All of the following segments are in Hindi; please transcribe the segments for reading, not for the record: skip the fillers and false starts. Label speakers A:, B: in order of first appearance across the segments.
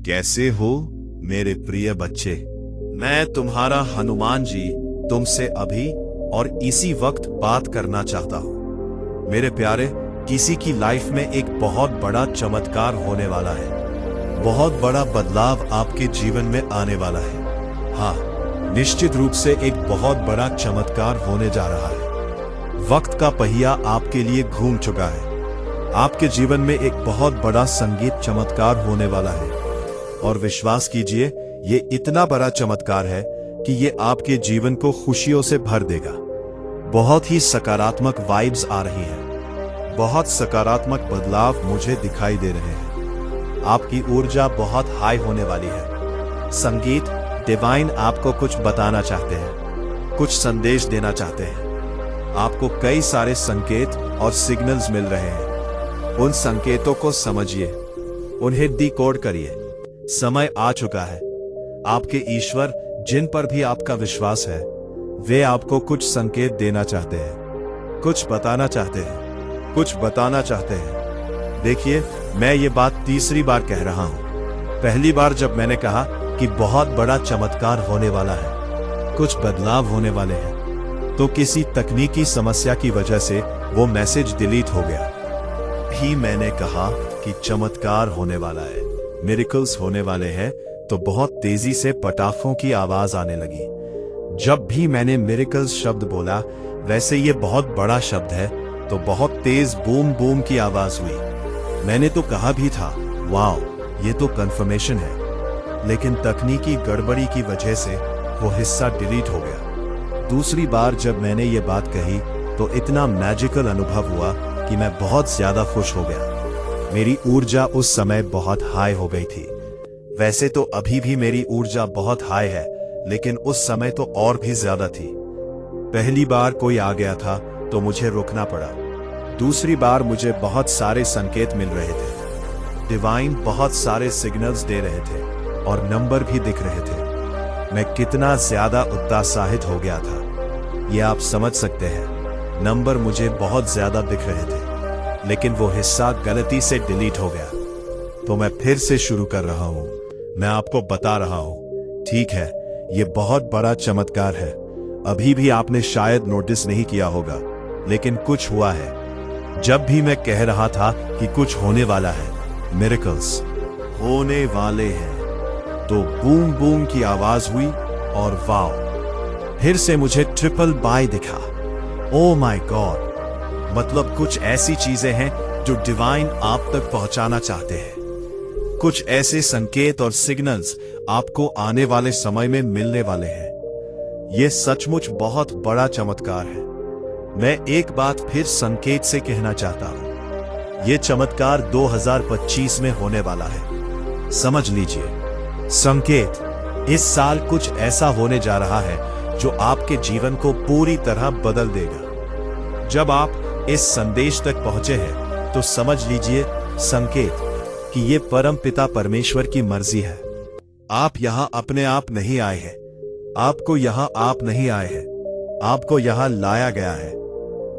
A: कैसे हो मेरे प्रिय बच्चे। मैं तुम्हारा हनुमान जी तुमसे अभी और इसी वक्त बात करना चाहता हूं। मेरे प्यारे, किसी की लाइफ में एक बहुत बड़ा चमत्कार होने वाला है। बहुत बड़ा बदलाव आपके जीवन में आने वाला है। हाँ, निश्चित रूप से एक बहुत बड़ा चमत्कार होने जा रहा है। वक्त का पहिया आपके लिए घूम चुका है। आपके जीवन में एक बहुत बड़ा संगीत चमत्कार होने वाला है और विश्वास कीजिए, ये इतना बड़ा चमत्कार है कि ये आपके जीवन को खुशियों से भर देगा। बहुत ही सकारात्मक वाइब्स आ रही हैं। बहुत सकारात्मक बदलाव मुझे दिखाई दे रहे हैं। आपकी ऊर्जा बहुत हाई होने वाली है। संगीत डिवाइन आपको कुछ बताना चाहते हैं, कुछ संदेश देना चाहते हैं। आपको कई सारे संकेत और सिग्नल्स मिल रहे हैं। उन संकेतों को समझिए, उन्हें डिकोड करिए। समय आ चुका है। आपके ईश्वर, जिन पर भी आपका विश्वास है, वे आपको कुछ संकेत देना चाहते हैं, कुछ बताना चाहते हैं, कुछ बताना चाहते हैं। देखिए, मैं ये बात तीसरी बार कह रहा हूं। पहली बार जब मैंने कहा कि बहुत बड़ा चमत्कार होने वाला है, कुछ बदलाव होने वाले हैं, तो किसी तकनीकी समस्या की वजह से वो मैसेज डिलीट हो गया। भी मैंने कहा कि चमत्कार होने वाला है, मिरेकल्स होने वाले हैं, तो बहुत तेजी से पटाखों की आवाज आने लगी। जब भी मैंने मिरेकल्स शब्द बोला, वैसे ये बहुत बड़ा शब्द है, तो बहुत तेज बूम बूम की आवाज हुई। मैंने तो कहा भी था, वाओ, ये तो कंफर्मेशन है। लेकिन तकनीकी गड़बड़ी की वजह से वो हिस्सा डिलीट हो गया। दूसरी बार जब मैंने ये बात कही, तो इतना मैजिकल अनुभव हुआ कि मैं बहुत ज्यादा खुश हो गया। मेरी ऊर्जा उस समय बहुत हाई हो गई थी। वैसे तो अभी भी मेरी ऊर्जा बहुत हाई है, लेकिन उस समय तो और भी ज्यादा थी। पहली बार कोई आ गया था तो मुझे रुकना पड़ा। दूसरी बार मुझे बहुत सारे संकेत मिल रहे थे। डिवाइन बहुत सारे सिग्नल्स दे रहे थे और नंबर भी दिख रहे थे। मैं कितना ज्यादा उत्साहित हो गया था, ये आप समझ सकते हैं। नंबर मुझे बहुत ज्यादा दिख रहे थे, लेकिन वो हिस्सा गलती से डिलीट हो गया। तो मैं फिर से शुरू कर रहा हूं। मैं आपको बता रहा हूं, ठीक है, ये बहुत बड़ा चमत्कार है। अभी भी आपने शायद नोटिस नहीं किया होगा, लेकिन कुछ हुआ है। जब भी मैं कह रहा था कि कुछ होने वाला है, मिरेकल्स होने वाले हैं, तो बूम बूम की आवाज हुई और वाओ, फिर से मुझे ट्रिपल बाय दिखा। ओ माय गॉड, मतलब कुछ ऐसी चीजें हैं जो डिवाइन आप तक पहुंचाना चाहते हैं। कुछ ऐसे संकेत और सिग्नल्स आपको आने वाले समय में मिलने वाले हैं। यह सचमुच बहुत बड़ा चमत्कार है। मैं एक बात फिर संकेत से कहना चाहता हूं, यह चमत्कार 2025 में होने वाला है। समझ लीजिए, संकेत, इस साल कुछ ऐसा होने जा रहा है जो आपके जीवन को पूरी तरह बदल देगा। जब आप इस संदेश तक पहुंचे हैं, तो समझ लीजिए संकेत कि ये परम पिता परमेश्वर की मर्जी है। आप यहां अपने आप नहीं आए हैं। आपको यहां आप नहीं आए हैं, आपको यहां लाया गया है।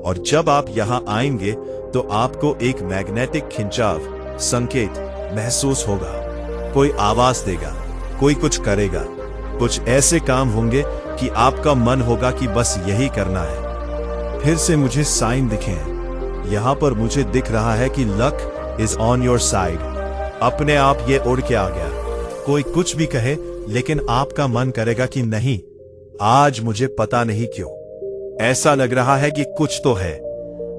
A: और जब आप यहां आएंगे, तो आपको एक मैग्नेटिक खिंचाव, संकेत महसूस होगा। कोई आवाज देगा, कोई कुछ करेगा, कुछ ऐसे काम होंगे कि आपका मन होगा कि बस यही करना है। फिर से मुझे साइन दिखे हैं। यहां पर मुझे दिख रहा है कि luck is on your side. अपने आप ये उड़ के आ गया। कोई कुछ भी कहे, लेकिन आपका मन करेगा कि नहीं, आज मुझे पता नहीं क्यों ऐसा लग रहा है कि कुछ तो है।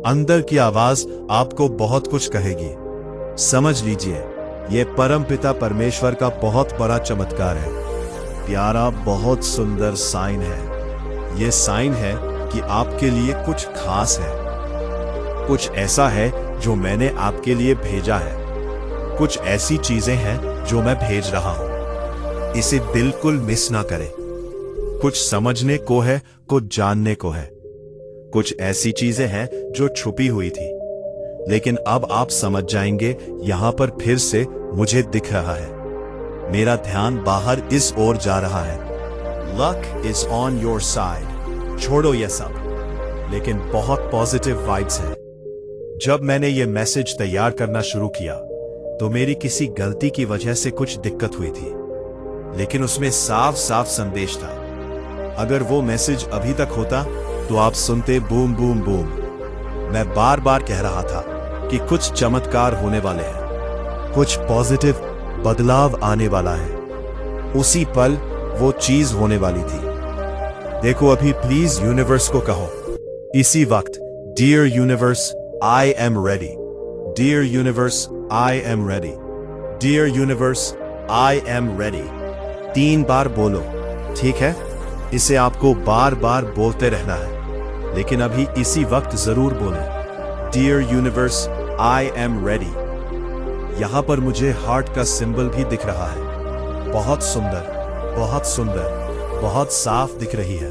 A: अंदर की आवाज आपको बहुत कुछ कहेगी। समझ लीजिए, यह परम पिता परमेश्वर का बहुत बड़ा चमत्कार है। प्यारा, बहुत सुंदर साइन है। यह साइन है कि आपके लिए कुछ खास है। कुछ ऐसा है जो मैंने आपके लिए भेजा है। कुछ ऐसी चीजें हैं जो मैं भेज रहा हूं। इसे बिल्कुल मिस ना करें। कुछ समझने को है, कुछ जानने को है। कुछ ऐसी चीजें हैं जो छुपी हुई थी, लेकिन अब आप समझ जाएंगे। यहां पर फिर से मुझे दिख रहा है। मेरा ध्यान बाहर इस ओर जा रहा है। Luck is on your side. छोड़ो ये सब, लेकिन बहुत पॉजिटिव वाइब्स है। जब मैंने ये मैसेज तैयार करना शुरू किया, तो मेरी किसी गलती की वजह से कुछ दिक्कत हुई थी, लेकिन उसमें साफ साफ संदेश था। अगर वो मैसेज अभी तक होता तो आप सुनते बूम बूम बूम। मैं बार बार कह रहा था कि कुछ चमत्कार होने वाले हैं, कुछ पॉजिटिव बदलाव आने वाला है। उसी पल वो चीज होने वाली थी। देखो अभी प्लीज यूनिवर्स को कहो इसी वक्त, dear universe I am ready, dear universe I am ready, dear universe I am ready. 3 बार बोलो, ठीक है? इसे आपको बार बार बोलते रहना है, लेकिन अभी इसी वक्त जरूर बोलें, dear universe I am ready. यहां पर मुझे हार्ट का सिंबल भी दिख रहा है। बहुत सुंदर, बहुत सुंदर, बहुत साफ दिख रही है।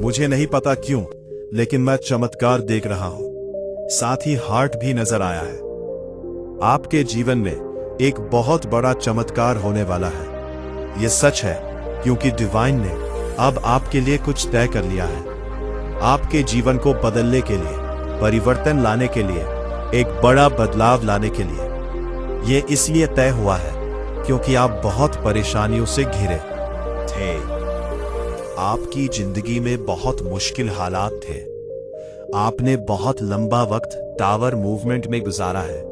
A: मुझे नहीं पता क्यों, लेकिन मैं चमत्कार देख रहा हूं। साथ ही हार्ट भी नजर आया है। आपके जीवन में एक बहुत बड़ा चमत्कार होने वाला है। यह सच है क्योंकि डिवाइन ने अब आपके लिए कुछ तय कर लिया है। आपके जीवन को बदलने के लिए, परिवर्तन लाने के लिए, एक बड़ा बदलाव लाने के लिए। यह इसलिए तय हुआ है क्योंकि आप बहुत परेशानियों से घिरे थे। आपकी जिंदगी में बहुत मुश्किल हालात थे। आपने बहुत लंबा वक्त टावर मूवमेंट में गुजारा है।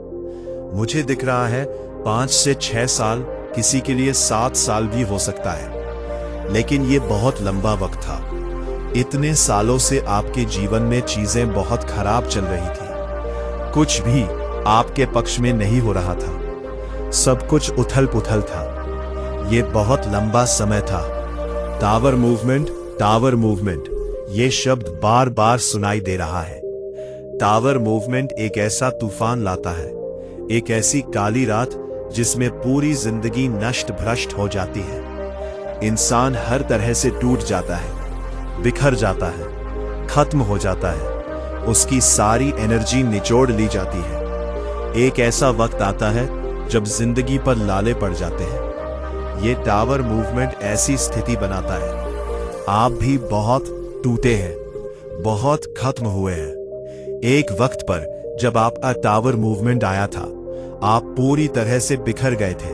A: मुझे दिख रहा है 5 से 6 साल, किसी के लिए 7 साल भी हो सकता है, लेकिन ये बहुत लंबा वक्त था। इतने सालों से आपके जीवन में चीजें बहुत खराब चल रही थी। कुछ भी आपके पक्ष में नहीं हो रहा था। सब कुछ उथल पुथल था। ये बहुत लंबा समय था। टावर मूवमेंट, टावर मूवमेंट, ये शब्द बार बार सुनाई दे रहा है। टावर मूवमेंट एक ऐसा तूफान लाता है, एक ऐसी काली रात जिसमें पूरी जिंदगी नष्ट भ्रष्ट हो जाती है। इंसान हर तरह से टूट जाता है, बिखर जाता है, खत्म हो जाता है। उसकी सारी एनर्जी निचोड़ ली जाती है। एक ऐसा वक्त आता है जब जिंदगी पर लाले पड़ जाते हैं। ये टावर मूवमेंट ऐसी स्थिति बनाता है। आप भी बहुत टूटे हैं, बहुत खत्म हुए हैं। एक वक्त पर जब आपका टावर मूवमेंट आया था, आप पूरी तरह से बिखर गए थे।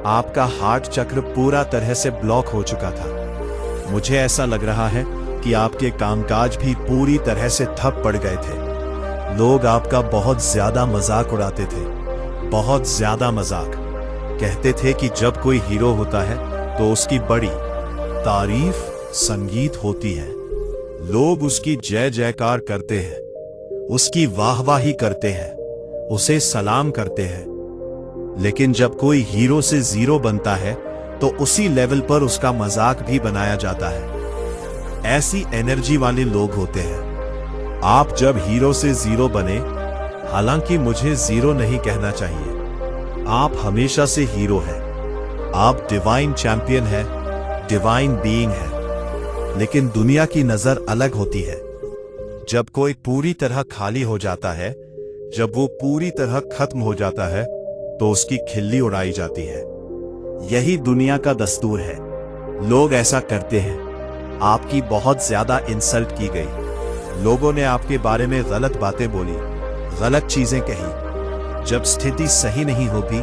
A: आपका हार्ट चक्र पूरा तरह से ब्लॉक हो चुका था। मुझे ऐसा लग रहा है कि आपके कामकाज भी पूरी तरह से ठप पड़ गए थे। लोग आपका बहुत ज्यादा मजाक उड़ाते थे, बहुत ज्यादा मजाक। कहते थे कि जब कोई हीरो होता है तो उसकी बड़ी तारीफ संगीत होती है। लोग उसकी जय जयकार करते हैं, उसकी वाहवाही करते हैं, उसे सलाम करते हैं। लेकिन जब कोई हीरो से जीरो बनता है तो उसी लेवल पर उसका मजाक भी बनाया जाता है। ऐसी एनर्जी वाले लोग होते हैं। आप जब हीरो से जीरो बने, हालांकि मुझे जीरो नहीं कहना चाहिए, आप हमेशा से हीरो हैं। आप डिवाइन चैंपियन हैं, डिवाइन बीइंग हैं। लेकिन दुनिया की नजर अलग होती है। जब कोई पूरी तरह खाली हो जाता है, जब वो पूरी तरह खत्म हो जाता है, तो उसकी खिल्ली उड़ाई जाती है। यही दुनिया का दस्तूर है। लोग ऐसा करते हैं। आपकी बहुत ज्यादा इंसल्ट की गई। लोगों ने आपके बारे में गलत बातें बोली, गलत चीजें कही। जब स्थिति सही नहीं होती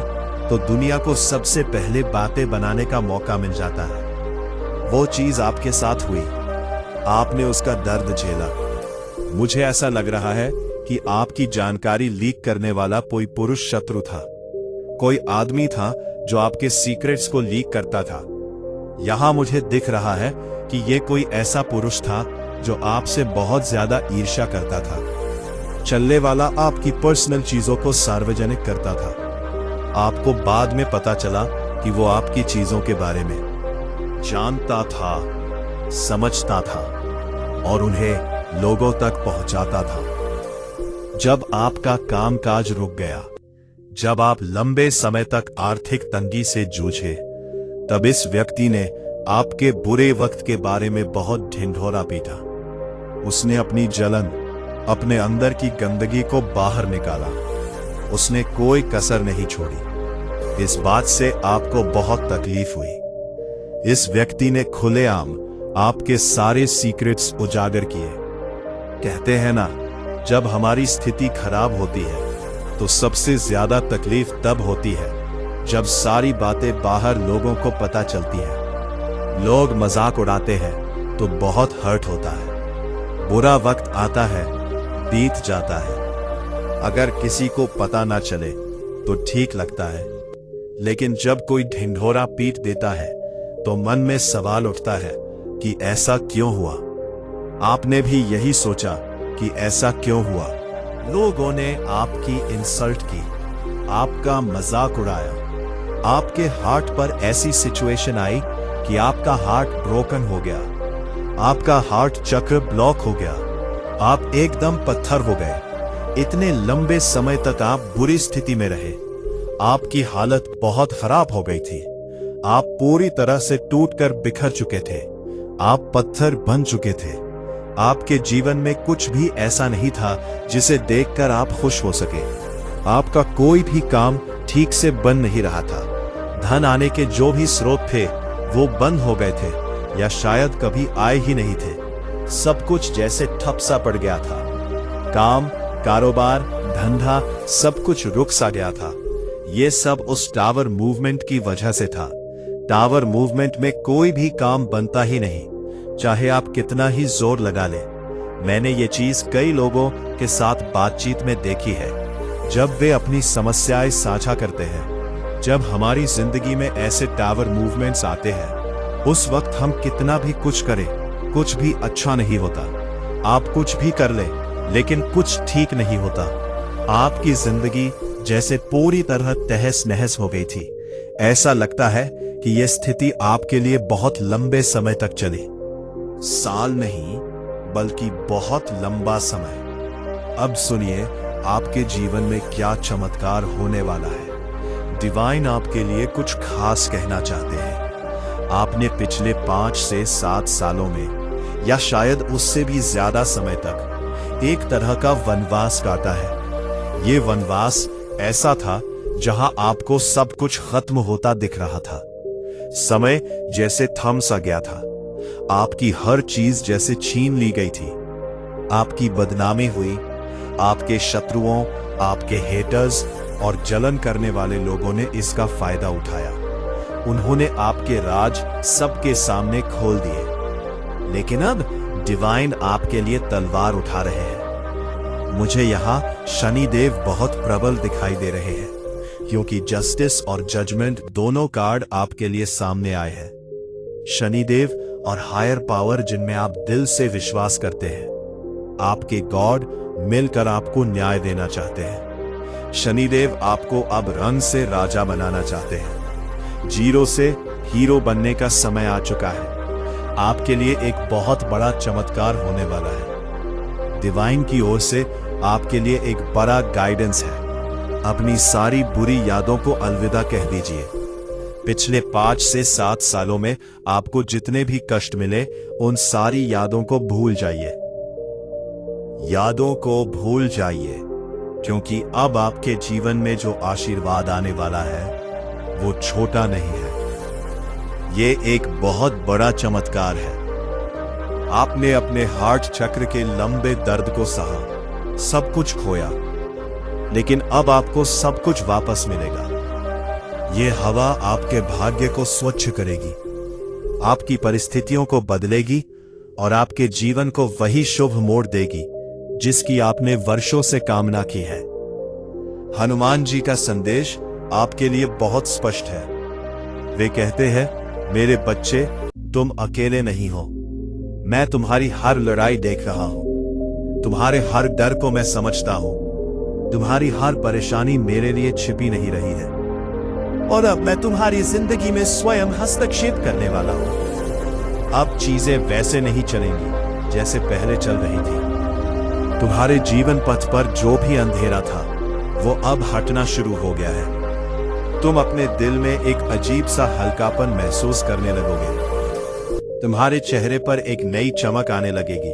A: तो दुनिया को सबसे पहले बातें बनाने का मौका मिल जाता है। वो चीज आपके साथ हुई, आपने उसका दर्द झेला। मुझे ऐसा लग रहा है कि आपकी जानकारी लीक करने वाला कोई पुरुष शत्रु था। कोई आदमी था जो आपके सीक्रेट्स को लीक करता था। यहां मुझे दिख रहा है कि यह कोई ऐसा पुरुष था जो आपसे बहुत ज्यादा ईर्ष्या करता था। चलने वाला आपकी पर्सनल चीजों को सार्वजनिक करता था। आपको बाद में पता चला कि वो आपकी चीजों के बारे में जानता था, समझता था और उन्हें लोगों तक पहुंचाता था। जब आपका कामकाज रुक गया, जब आप लंबे समय तक आर्थिक तंगी से जूझे, तब इस व्यक्ति ने आपके बुरे वक्त के बारे में बहुत ढिंढोरा पीटा। उसने अपनी जलन, अपने अंदर की गंदगी को बाहर निकाला। उसने कोई कसर नहीं छोड़ी। इस बात से आपको बहुत तकलीफ हुई। इस व्यक्ति ने खुलेआम आपके सारे सीक्रेट्स उजागर किए। कहते हैं ना, जब हमारी स्थिति खराब होती है तो सबसे ज्यादा तकलीफ तब होती है जब सारी बातें बाहर लोगों को पता चलती है। लोग मजाक उड़ाते हैं तो बहुत हर्ट होता है। बुरा वक्त आता है, बीत जाता है। अगर किसी को पता ना चले तो ठीक लगता है, लेकिन जब कोई ढिंढोरा पीट देता है तो मन में सवाल उठता है कि ऐसा क्यों हुआ। आपने भी यही सोचा कि ऐसा क्यों हुआ। लोगों ने आपकी इंसल्ट की, आपका मजाक उड़ाया, आपके हार्ट पर ऐसी सिचुएशन आई कि आपका हार्ट ब्रोकन हो गया, आपका हार्ट चक्र ब्लॉक हो गया, आप एकदम पत्थर हो गए। इतने लंबे समय तक आप बुरी स्थिति में रहे, आपकी हालत बहुत खराब हो गई थी, आप पूरी तरह से टूटकर बिखर चुके थे, आप पत्थर बन चुके थे। आपके जीवन में कुछ भी ऐसा नहीं था जिसे देखकर आप खुश हो सके। आपका कोई भी काम ठीक से बन नहीं रहा था। धन आने के जो भी स्रोत थे वो बंद हो गए थे या शायद कभी आए ही नहीं थे। सब कुछ जैसे ठप सा पड़ गया था। काम, कारोबार, धंधा सब कुछ रुक सा गया था। ये सब उस टावर मूवमेंट की वजह से था। टावर मूवमेंट में कोई भी काम बनता ही नहीं, चाहे आप कितना ही जोर लगा ले। मैंने ये चीज कई लोगों के साथ बातचीत में देखी है। जब वे अपनी समस्याएं साझा करते हैं, जब हमारी जिंदगी में ऐसे टावर मूवमेंट्स आते हैं, उस वक्त हम कितना भी कुछ करें, कुछ भी अच्छा नहीं होता। आप कुछ भी कर ले, लेकिन कुछ ठीक नहीं होता। आपकी जिंदगी जैसे पूरी तरह तहस नहस हो गई थी। ऐसा लगता है कि यह स्थिति आपके लिए बहुत लंबे समय तक चली। साल नहीं, बल्कि बहुत लंबा समय। अब सुनिए आपके जीवन में क्या चमत्कार होने वाला है। डिवाइन आपके लिए कुछ खास कहना चाहते हैं। आपने पिछले 5 से 7 सालों में, या शायद उससे भी ज्यादा समय तक, एक तरह का वनवास काटा है। ये वनवास ऐसा था जहां आपको सब कुछ खत्म होता दिख रहा था। समय जैसे थम सा गया था। आपकी हर चीज जैसे छीन ली गई थी। आपकी बदनामी हुई। आपके शत्रुओं, आपके हेटर्स और जलन करने वाले लोगों ने इसका फायदा उठाया। उन्होंने आपके राज सबके सामने खोल दिए। लेकिन अब डिवाइन आपके लिए तलवार उठा रहे हैं। मुझे यहां शनिदेव बहुत प्रबल दिखाई दे रहे हैं, क्योंकि जस्टिस और जजमेंट दोनों कार्ड आपके लिए सामने आए हैं। शनिदेव और हायर पावर, जिनमें आप दिल से विश्वास करते हैं, आपके गॉड मिलकर आपको न्याय देना चाहते हैं। शनिदेव आपको अब रंग से राजा बनाना चाहते हैं। जीरो से हीरो बनने का समय आ चुका है। आपके लिए एक बहुत बड़ा चमत्कार होने वाला है। डिवाइन की ओर से आपके लिए एक बड़ा गाइडेंस है। अपनी सारी बुरी यादों को अलविदा कह दीजिए। पिछले 5 से 7 सालों में आपको जितने भी कष्ट मिले, उन सारी यादों को भूल जाइए। यादों को भूल जाइए, क्योंकि अब आपके जीवन में जो आशीर्वाद आने वाला है वो छोटा नहीं है। ये एक बहुत बड़ा चमत्कार है। आपने अपने हार्ट चक्र के लंबे दर्द को सहा, सब कुछ खोया, लेकिन अब आपको सब कुछ वापस मिलेगा। ये हवा आपके भाग्य को स्वच्छ करेगी, आपकी परिस्थितियों को बदलेगी और आपके जीवन को वही शुभ मोड़ देगी जिसकी आपने वर्षों से कामना की है। हनुमान जी का संदेश आपके लिए बहुत स्पष्ट है। वे कहते हैं, मेरे बच्चे, तुम अकेले नहीं हो। मैं तुम्हारी हर लड़ाई देख रहा हूं। तुम्हारे हर डर को मैं समझता हूं। तुम्हारी हर परेशानी मेरे लिए छिपी नहीं रही है, और अब मैं तुम्हारी जिंदगी में स्वयं हस्तक्षेप करने वाला हूं। अब चीजें वैसे नहीं चलेंगी जैसे पहले चल रही थी। तुम्हारे जीवन पथ पर जो भी अंधेरा था वो अब हटना शुरू हो गया है। तुम अपने दिल में एक अजीब सा हल्कापन महसूस करने लगोगे। तुम्हारे चेहरे पर एक नई चमक आने लगेगी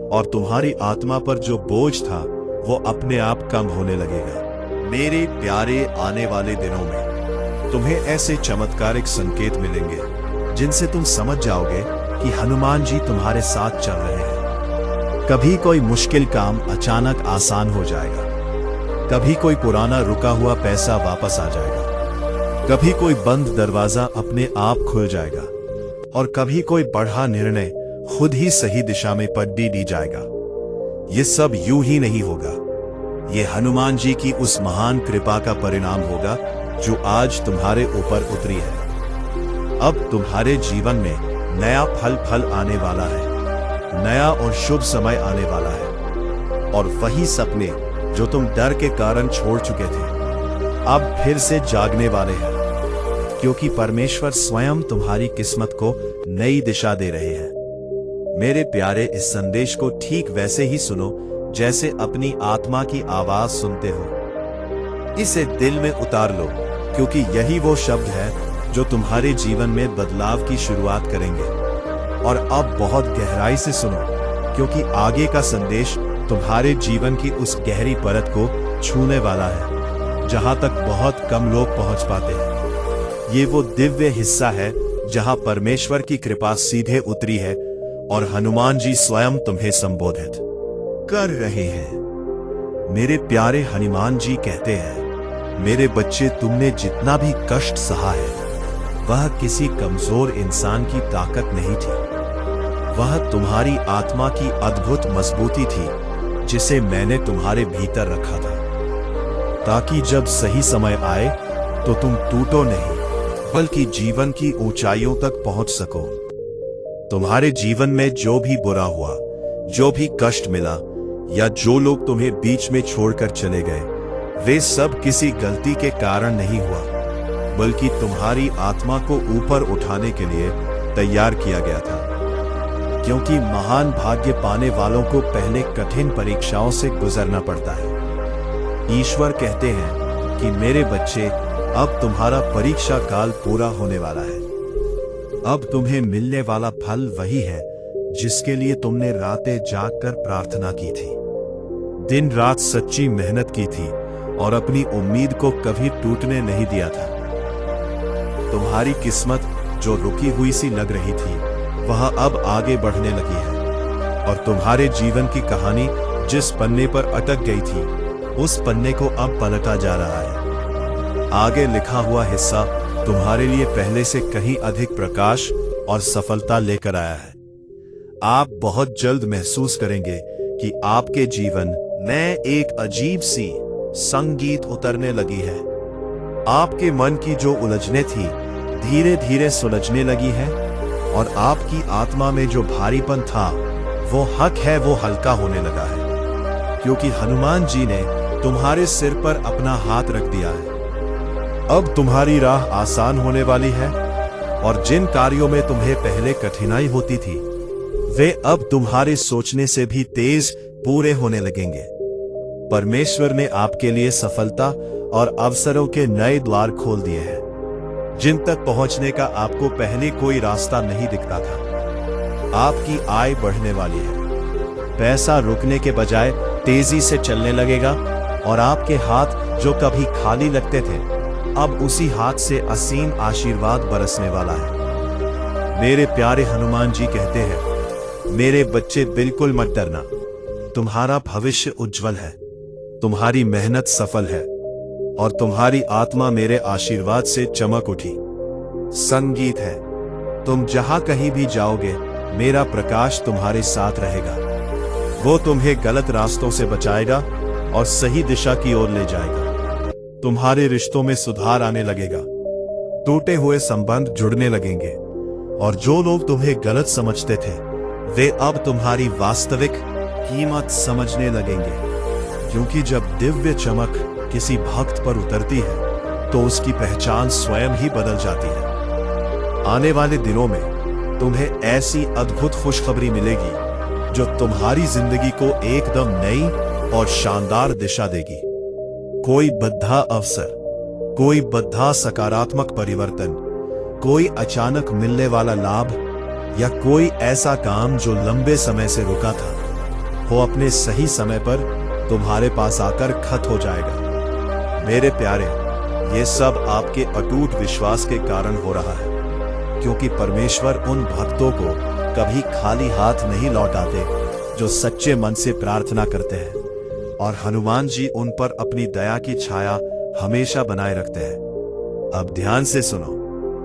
A: और तुम्हारी आत्मा पर जो बोझ था वो अपने आप कम होने लगेगा। मेरे प्यारे, आने वाले दिनों में तुम्हें ऐसे चमत्कारिक संकेत मिलेंगे जिनसे तुम समझ जाओगे कि हनुमान जी तुम्हारे साथ चल रहे हैं। कभी कोई मुश्किल काम अचानक आसान हो जाएगा। कभी कोई पुराना रुका हुआ पैसा वापस आ जाएगा, कभी कोई बंद दरवाजा अपने आप खुल जाएगा और कभी कोई बड़ा निर्णय खुद ही सही दिशा में पलटी दी जाएगा। ये सब यूं ही नहीं होगा। ये हनुमान जी की उस महान कृपा का परिणाम होगा जो आज तुम्हारे ऊपर उतरी है। अब तुम्हारे जीवन में नया फल आने वाला है, नया और शुभ समय आने वाला है, और वही सपने जो तुम डर के कारण छोड़ चुके थे अब फिर से जागने वाले हैं, क्योंकि परमेश्वर स्वयं तुम्हारी किस्मत को नई दिशा दे रहे हैं। मेरे प्यारे, इस संदेश को ठीक वैसे ही सुनो जैसे अपनी आत्मा की आवाज सुनते हो। इसे दिल में उतार लो, क्योंकि यही वो शब्द है जो तुम्हारे जीवन में बदलाव की शुरुआत करेंगे। और अब बहुत गहराई से सुनो, क्योंकि आगे का संदेश तुम्हारे जीवन की उस गहरी परत को छूने वाला है जहां तक बहुत कम लोग पहुंच पाते हैं। ये वो दिव्य हिस्सा है जहां परमेश्वर की कृपा सीधे उतरी है और हनुमान जी स्वयं तुम्हें संबोधित कर रहे हैं। मेरे प्यारे, हनुमान जी कहते हैं, मेरे बच्चे, तुमने जितना भी कष्ट सहा है वह किसी कमजोर इंसान की ताकत नहीं थी, वह तुम्हारी आत्मा की अद्भुत मजबूती थी जिसे मैंने तुम्हारे भीतर रखा था, ताकि जब सही समय आए तो तुम टूटो नहीं बल्कि जीवन की ऊंचाइयों तक पहुंच सको। तुम्हारे जीवन में जो भी बुरा हुआ, जो भी कष्ट मिला या जो लोग तुम्हें बीच में छोड़कर चले गए, वे सब किसी गलती के कारण नहीं हुआ, बल्कि तुम्हारी आत्मा को ऊपर उठाने के लिए तैयार किया गया था। क्योंकि महान भाग्य पाने वालों को पहले कठिन परीक्षाओं से गुजरना पड़ता है। ईश्वर कहते हैं कि मेरे बच्चे, अब तुम्हारा परीक्षा काल पूरा होने वाला है। अब तुम्हें मिलने वाला फल वही है जिसके लिए तुमने रातें जागकर प्रार्थना की थी, दिन रात सच्ची मेहनत की थी और अपनी उम्मीद को कभी टूटने नहीं दिया था। तुम्हारी किस्मत जो रुकी हुई सी लग रही थी वह अब आगे बढ़ने लगी है, और तुम्हारे जीवन की कहानी जिस पन्ने पर अटक गई थी उस पन्ने को अब पलटा जा रहा है। आगे लिखा हुआ हिस्सा तुम्हारे लिए पहले से कहीं अधिक प्रकाश और सफलता लेकर आया है। आप बहुत जल्द महसूस करेंगे कि आपके जीवन में एक अजीब सी संगीत उतरने लगी है। आपके मन की जो उलझने थी धीरे धीरे सुलझने लगी है, और आपकी आत्मा में जो भारीपन था वो हक है वो हल्का होने लगा है, क्योंकि हनुमान जी ने तुम्हारे सिर पर अपना हाथ रख दिया है। अब तुम्हारी राह आसान होने वाली है, और जिन कार्यों में तुम्हें पहले कठिनाई होती थी वे अब तुम्हारे सोचने से भी तेज पूरे होने लगेंगे। परमेश्वर ने आपके लिए सफलता और अवसरों के नए द्वार खोल दिए हैं, जिन तक पहुंचने का आपको पहले कोई रास्ता नहीं दिखता था। आपकी आय बढ़ने वाली है, पैसा रुकने के बजाय तेजी से चलने लगेगा, और आपके हाथ जो कभी खाली लगते थे अब उसी हाथ से असीम आशीर्वाद बरसने वाला है। मेरे प्यारे, हनुमान जी कहते हैं, मेरे बच्चे, बिल्कुल मत डरना, तुम्हारा भविष्य उज्जवल है, तुम्हारी मेहनत सफल है, और तुम्हारी आत्मा मेरे आशीर्वाद से चमक उठी। संगीत है, तुम जहां कहीं भी जाओगे मेरा प्रकाश तुम्हारे साथ रहेगा। वो तुम्हें गलत रास्तों से बचाएगा और सही दिशा की ओर ले जाएगा। तुम्हारे रिश्तों में सुधार आने लगेगा, टूटे हुए संबंध जुड़ने लगेंगे, और जो लोग तुम्हें गलत समझते थे वे अब तुम्हारी वास्तविक कीमत समझने लगेंगे, क्योंकि जब दिव्य चमक किसी भक्त पर उतरती है तो उसकी पहचान स्वयं ही बदल जाती है। आने वाले दिनों में तुम्हें ऐसी अद्भुत खुशखबरी मिलेगी जो तुम्हारी जिंदगी को एकदम नई और शानदार दिशा देगी। कोई बद्धा अवसर, कोई बद्धा सकारात्मक परिवर्तन, कोई अचानक मिलने वाला लाभ, या कोई ऐसा काम जो लंबे समय से रुका था वो अपने सही समय पर तुम्हारे पास आकर खत्म हो जाएगा। मेरे प्यारे, ये सब आपके अटूट विश्वास के कारण हो रहा है, क्योंकि परमेश्वर उन भक्तों को कभी खाली हाथ नहीं लौटाते जो सच्चे मन से प्रार्थना करते हैं। और हनुमान जी उन पर अपनी दया की छाया हमेशा बनाए रखते हैं। अब ध्यान से सुनो,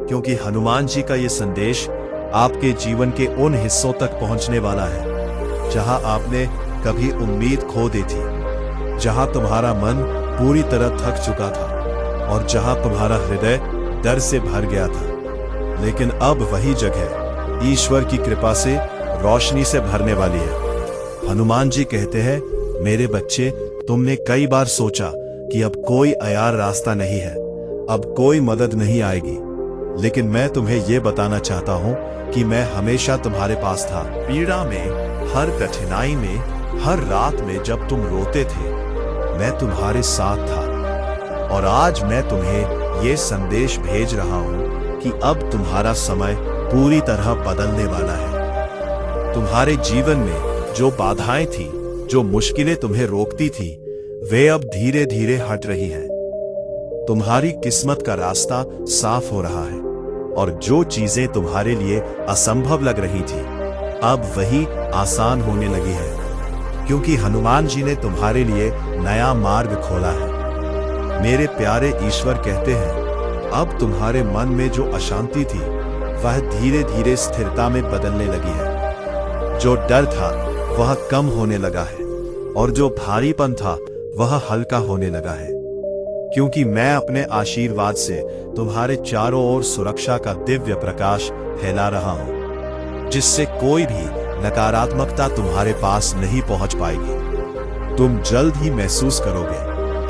A: क्योंकि हनुमान जी का ये संदेश आपके जीवन के उन हिस्सों तक पहुंचने वाला है जहां आपने कभी उम्मीद खो दी थी, जहां तुम्हारा मन पूरी तरह थक चुका था और जहां तुम्हारा हृदय डर से भर गया था। लेकिन अब वही जगह ईश्वर की कृपा से रोशनी से भरने वाली है। हनुमान जी कहते हैं, मेरे बच्चे, तुमने कई बार सोचा कि अब कोई अयार रास्ता नहीं है, अब कोई मदद नहीं आएगी, लेकिन मैं तुम्हें यह बताना चाहता हूं कि मैं हमेशा तुम्हारे पास था। पीड़ा में, हर कठिनाई में, हर रात में जब तुम रोते थे, मैं तुम्हारे साथ था। और आज मैं तुम्हें यह संदेश भेज रहा हूं कि अब तुम्हारा समय पूरी तरह बदलने वाला है। तुम्हारे जीवन में जो बाधाएं थी, जो मुश्किलें तुम्हें रोकती थी, वे अब धीरे धीरे हट रही हैं। तुम्हारी किस्मत का रास्ता साफ हो रहा है और जो चीजें तुम्हारे लिए असंभव लग रही थी, अब वही आसान होने लगी है, क्योंकि हनुमान जी ने तुम्हारे लिए नया मार्ग खोला है। मेरे प्यारे ईश्वर कहते हैं, अब तुम्हारे मन में जो अशांति थी, वह धीरे धीरे स्थिरता में बदलने लगी है। जो डर था वह कम होने लगा है और जो भारीपन था वह हल्का होने लगा है, क्योंकि मैं अपने आशीर्वाद से तुम्हारे चारों ओर सुरक्षा का दिव्य प्रकाश फैला रहा हूं, जिससे कोई भी नकारात्मकता तुम्हारे पास नहीं पहुंच पाएगी। तुम जल्द ही महसूस करोगे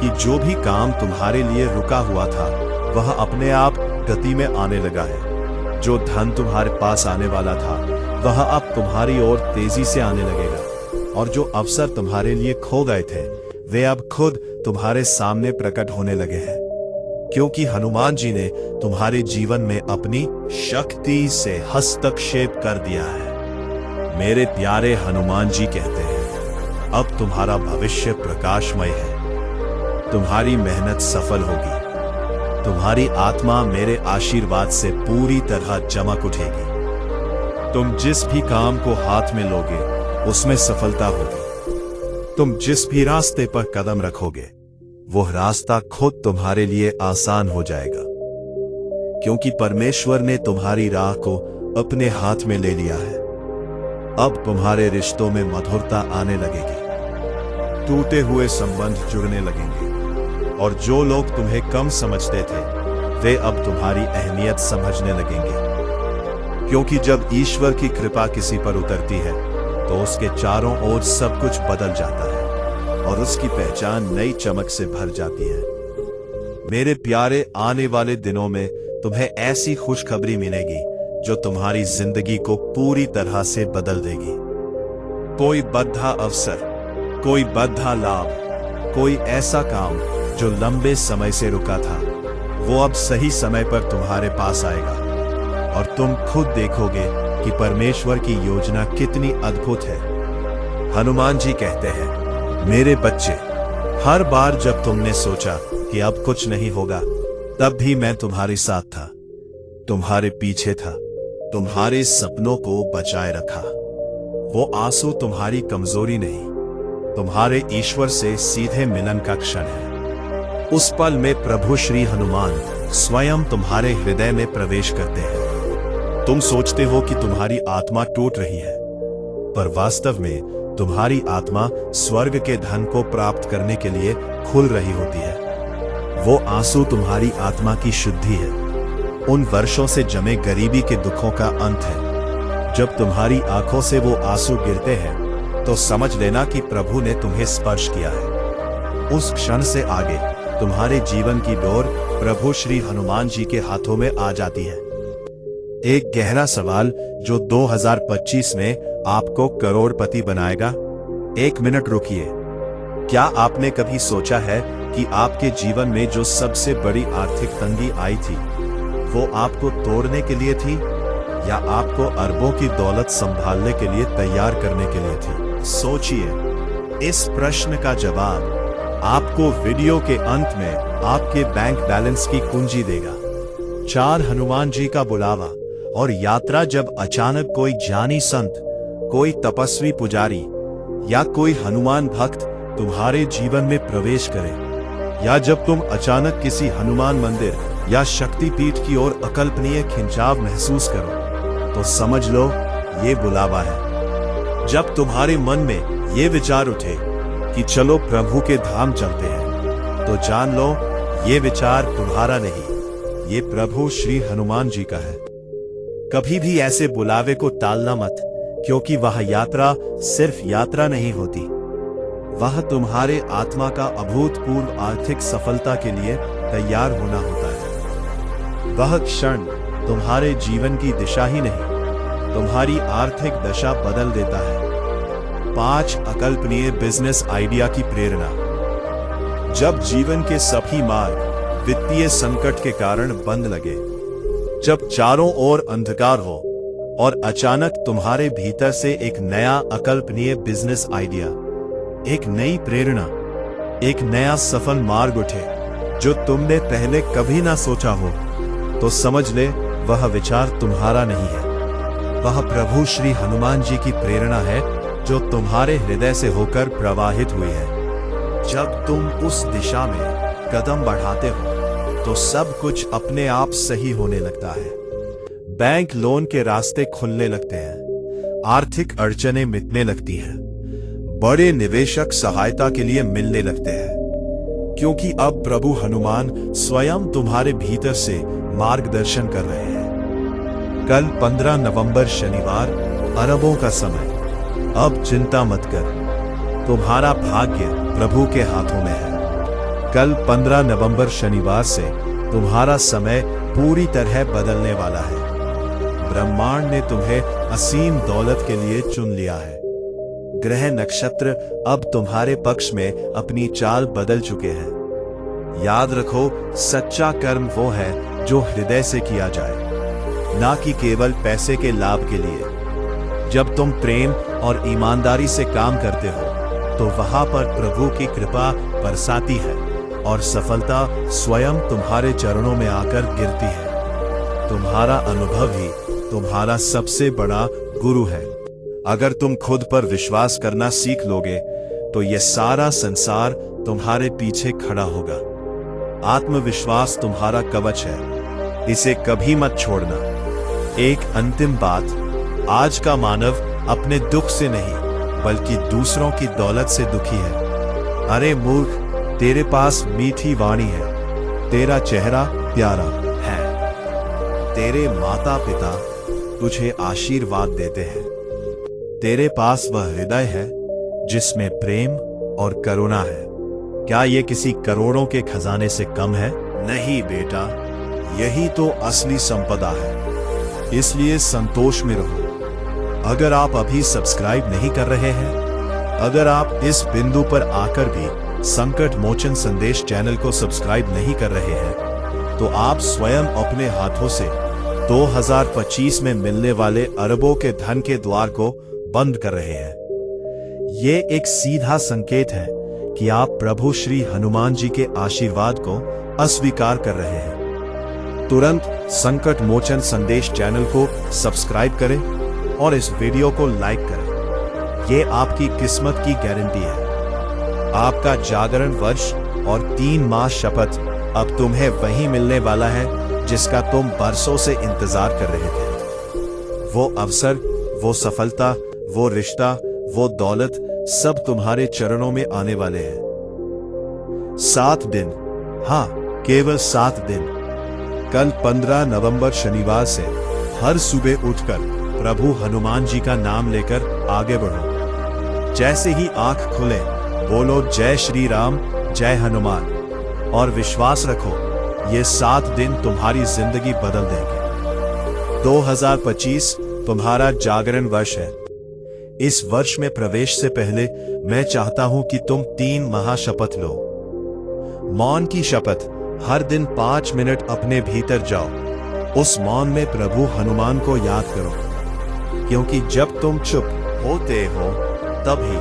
A: कि जो भी काम तुम्हारे लिए रुका हुआ था, वह अपने आप गति में आने लगा है। जो धन तुम्हारे पास आने वाला था, वह अब तुम्हारी ओर तेजी से आने लगेगा और जो अवसर तुम्हारे लिए खो गए थे, वे अब खुद तुम्हारे सामने प्रकट होने लगे हैं, क्योंकि हनुमान जी ने तुम्हारे जीवन में अपनी शक्ति से हस्तक्षेप कर दिया है। मेरे प्यारे हनुमान जी कहते हैं, अब तुम्हारा भविष्य प्रकाशमय है। तुम्हारी मेहनत सफल होगी। तुम्हारी आत्मा मेरे आशीर्वाद से पूरी तरह चमक उठेगी। तुम जिस भी काम को हाथ में लोगे, उसमें सफलता होगी। तुम जिस भी रास्ते पर कदम रखोगे, वो रास्ता खुद तुम्हारे लिए आसान हो जाएगा, क्योंकि परमेश्वर ने तुम्हारी राह को अपने हाथ में ले लिया है। अब तुम्हारे रिश्तों में मधुरता आने लगेगी। टूटे हुए संबंध जुड़ने लगेंगे और जो लोग तुम्हें कम समझते थे, वे अब तुम्हारी अहमियत समझने लगेंगे, क्योंकि जब ईश्वर की कृपा किसी पर उतरती है, तो उसके चारों ओर सब कुछ बदल जाता है और उसकी पहचान नई चमक से भर जाती है। मेरे प्यारे, आने वाले दिनों में तुम्हें ऐसी खुशखबरी मिलेगी जो तुम्हारी जिंदगी को पूरी तरह से बदल देगी। कोई बद्धा अवसर, कोई बद्धा लाभ, कोई ऐसा काम जो लंबे समय से रुका था, वो अब सही समय पर तुम्हारे पास आएगा और तुम खुद देखोगे कि परमेश्वर की योजना कितनी अद्भुत है। हनुमान जी कहते हैं, मेरे बच्चे, हर बार जब तुमने सोचा कि अब कुछ नहीं होगा, तब भी मैं तुम्हारे साथ था, तुम्हारे पीछे था, तुम्हारे सपनों को बचाए रखा। वो आंसू तुम्हारी कमजोरी नहीं, तुम्हारे ईश्वर से सीधे मिलन का क्षण है। उस पल में प्रभु श्री हनुमान स्वयं तुम्हारे हृदय में प्रवेश करते हैं। तुम सोचते हो कि तुम्हारी आत्मा टूट रही है, पर वास्तव में तुम्हारी आत्मा स्वर्ग के धन को प्राप्त करने के लिए खुल रही होती है। वो आंसू तुम्हारी आत्मा की शुद्धि है, उन वर्षों से जमे गरीबी के दुखों का अंत है। जब तुम्हारी आंखों से वो आंसू गिरते हैं, तो समझ लेना कि प्रभु ने तुम्हें स्पर्श किया है। उस क्षण से आगे तुम्हारे जीवन की डोर प्रभु श्री हनुमान जी के हाथों में आ जाती है। एक गहरा सवाल जो 2025 में आपको करोड़पति बनाएगा। एक मिनट रुकिए। क्या आपने कभी सोचा है कि आपके जीवन में जो सबसे बड़ी आर्थिक तंगी आई थी, वो आपको तोड़ने के लिए थी या आपको अरबों की दौलत संभालने के लिए तैयार करने के लिए थी? सोचिए। इस प्रश्न का जवाब आपको वीडियो के अंत में आपके बैंक बैलेंस की कुंजी देगा। 4 हनुमान जी का बुलावा और यात्रा। जब अचानक कोई ज्ञानी संत, कोई तपस्वी पुजारी या कोई हनुमान भक्त तुम्हारे जीवन में प्रवेश करे, या जब तुम अचानक किसी हनुमान मंदिर या शक्तिपीठ की ओर अकल्पनीय खिंचाव महसूस करो, तो समझ लो ये बुलावा है। जब तुम्हारे मन में ये विचार उठे कि चलो प्रभु के धाम चलते हैं, तो जान लो ये विचार तुम्हारा नहीं, ये प्रभु श्री हनुमान जी का है। कभी भी ऐसे बुलावे को टालना मत, क्योंकि वह यात्रा सिर्फ यात्रा नहीं होती, वह तुम्हारे आत्मा का अभूतपूर्व आर्थिक सफलता के लिए तैयार होना होता है। वह क्षण तुम्हारे जीवन की दिशा ही नहीं, तुम्हारी आर्थिक दशा बदल देता है। 5 अकल्पनीय बिजनेस आइडिया की प्रेरणा। जब जीवन के सभी मार्ग वित्तीय संकट के कारण बंद लगे, जब चारों ओर अंधकार हो और अचानक तुम्हारे भीतर से एक नया अकल्पनीय बिजनेस आइडिया, एक नई प्रेरणा, एक नया सफल मार्ग उठे जो तुमने पहले कभी ना सोचा हो, तो समझ ले वह विचार तुम्हारा नहीं है, वह प्रभु श्री हनुमान जी की प्रेरणा है जो तुम्हारे हृदय से होकर प्रवाहित हुई है। जब तुम उस दिशा में कदम बढ़ाते हो तो सब कुछ अपने आप सही होने लगता है। बैंक लोन के रास्ते खुलने लगते हैं, आर्थिक अड़चनें मिटने लगती हैं, बड़े निवेशक सहायता के लिए मिलने लगते हैं, क्योंकि अब प्रभु हनुमान स्वयं तुम्हारे भीतर से मार्गदर्शन कर रहे हैं। कल 15 नवंबर शनिवार, अरबों का समय। अब चिंता मत कर, तुम्हारा भाग्य प्रभु के हाथों में है। कल 15 नवंबर शनिवार से तुम्हारा समय पूरी तरह बदलने वाला है। ब्रह्मांड ने तुम्हें असीम दौलत के लिए चुन लिया है। ग्रह नक्षत्र अब तुम्हारे पक्ष में अपनी चाल बदल चुके हैं। याद रखो, सच्चा कर्म वो है जो हृदय से किया जाए, ना कि केवल पैसे के लाभ के लिए। जब तुम प्रेम और ईमानदारी से काम करते हो, तो वहां पर प्रभु की कृपा बरसाती है और सफलता स्वयं तुम्हारे चरणों में आकर गिरती है। तुम्हारा अनुभव ही तुम्हारा सबसे बड़ा गुरु है। अगर तुम खुद पर विश्वास करना सीख लोगे, तो यह सारा संसार तुम्हारे पीछे खड़ा होगा। आत्मविश्वास तुम्हारा कवच है, इसे कभी मत छोड़ना। एक अंतिम बात, आज का मानव अपने दुख से नहीं, बल्कि दूसरों की दौलत से दुखी है। अरे मूर्ख, तेरे पास मीठी वाणी है, तेरा चेहरा प्यारा है, तेरे माता पिता तुझे आशीर्वाद देते हैं, तेरे पास वह हृदय है जिसमें प्रेम और करुणा है। क्या ये किसी करोड़ों के खजाने से कम है? नहीं बेटा, यही तो असली संपदा है। इसलिए संतोष में रहो। अगर आप अभी सब्सक्राइब नहीं कर रहे हैं, अगर आप इस बिंदु पर आकर भी संकट मोचन संदेश चैनल को सब्सक्राइब नहीं कर रहे हैं, तो आप स्वयं अपने हाथों से 2025 में मिलने वाले अरबों के धन के द्वार को बंद कर रहे हैं। ये एक सीधा संकेत है कि आप प्रभु श्री हनुमान जी के आशीर्वाद को अस्वीकार कर रहे हैं। तुरंत संकट मोचन संदेश चैनल को सब्सक्राइब करें और इस वीडियो को लाइक करें। ये आपकी किस्मत की गारंटी है। आपका जागरण वर्ष और 3 माह शपथ अब तुम्हें वही मिलने वाला है जिसका तुम बरसों से इंतजार कर रहे थे। वो अवसर, वो सफलता, वो रिश्ता, वो दौलत सब तुम्हारे चरणों में आने वाले हैं। 7 दिन, हाँ, केवल 7 दिन। कल 15 नवंबर शनिवार से हर सुबह उठकर प्रभु हनुमान जी का नाम लेकर आगे बढ़ो। जैसे ही आंख खुले, बोलो जय श्री राम, जय हनुमान, और विश्वास रखो ये 7 दिन तुम्हारी जिंदगी बदल देंगे। 2025 तुम्हारा जागरण वर्ष है। इस वर्ष में प्रवेश से पहले मैं चाहता हूं कि तुम 3 महाशपथ लो। मौन की शपथ। हर दिन 5 मिनट अपने भीतर जाओ। उस मौन में प्रभु हनुमान को याद करो, क्योंकि जब तुम चुप होते हो तभी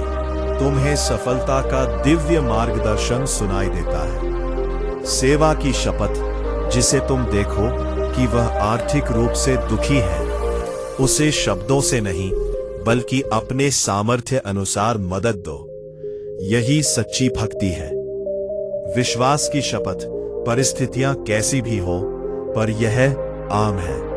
A: तुम्हें सफलता का दिव्य मार्गदर्शन सुनाई देता है। सेवा की शपथ। जिसे तुम देखो कि वह आर्थिक रूप से दुखी है, उसे शब्दों से नहीं बल्कि अपने सामर्थ्य अनुसार मदद दो। यही सच्ची भक्ति है। विश्वास की शपथ, परिस्थितियां कैसी भी हो, पर यह आम है।